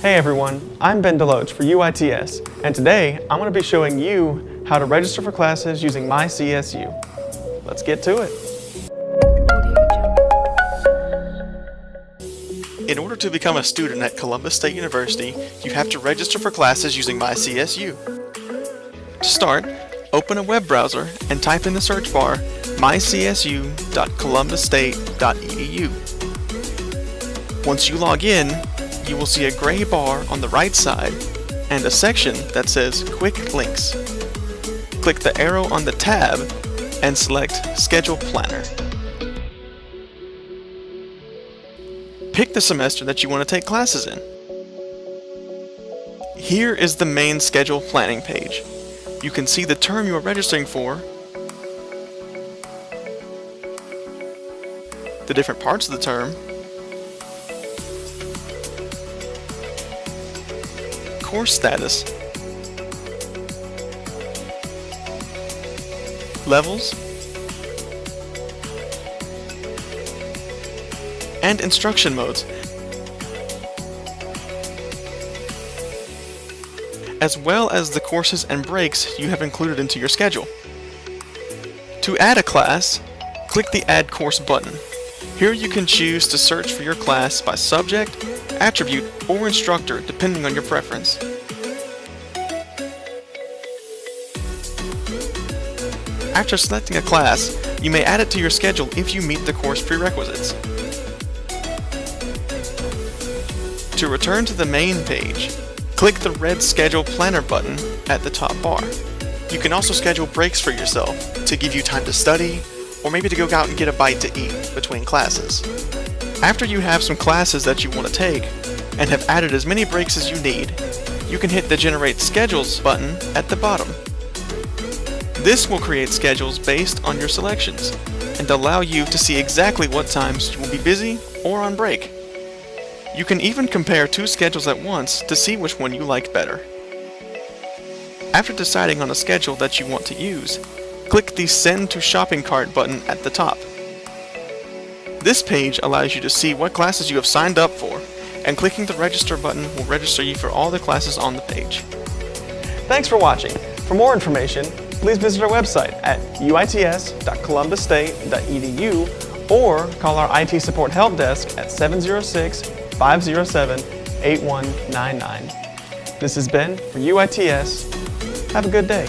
Hey everyone, I'm Ben Deloach for UITS, and today I'm going to be showing you how to register for classes using MyCSU. Let's get to it. In order to become a student at Columbus State University, you have to register for classes using MyCSU. To start, open a web browser and type in the search bar mycsu.columbusstate.edu. Once you log in, you will see a gray bar on the right side and a section that says Quick Links. Click the arrow on the tab and select Schedule Planner. Pick the semester that you want to take classes in. Here is the main schedule planning page. You can see the term you are registering for, the different parts of the term, course status, levels, and instruction modes, as well as the courses and breaks you have included into your schedule. To add a class, click the Add Course button. Here you can choose to search for your class by subject, attribute, or instructor depending on your preference. After selecting a class, you may add it to your schedule if you meet the course prerequisites. To return to the main page, click the red Schedule Planner button at the top bar. You can also schedule breaks for yourself to give you time to study, or maybe to go out and get a bite to eat between classes. After you have some classes that you want to take, and have added as many breaks as you need, you can hit the Generate Schedules button at the bottom. This will create schedules based on your selections, and allow you to see exactly what times you will be busy or on break. You can even compare two schedules at once to see which one you like better. After deciding on a schedule that you want to use, click the Send to Shopping Cart button at the top. This page allows you to see what classes you have signed up for, and clicking the Register button will register you for all the classes on the page. Thanks for watching. For more information, please visit our website at uits.columbusstate.edu or call our IT support help desk at 706-507-8199. This has been for UITS. Have a good day.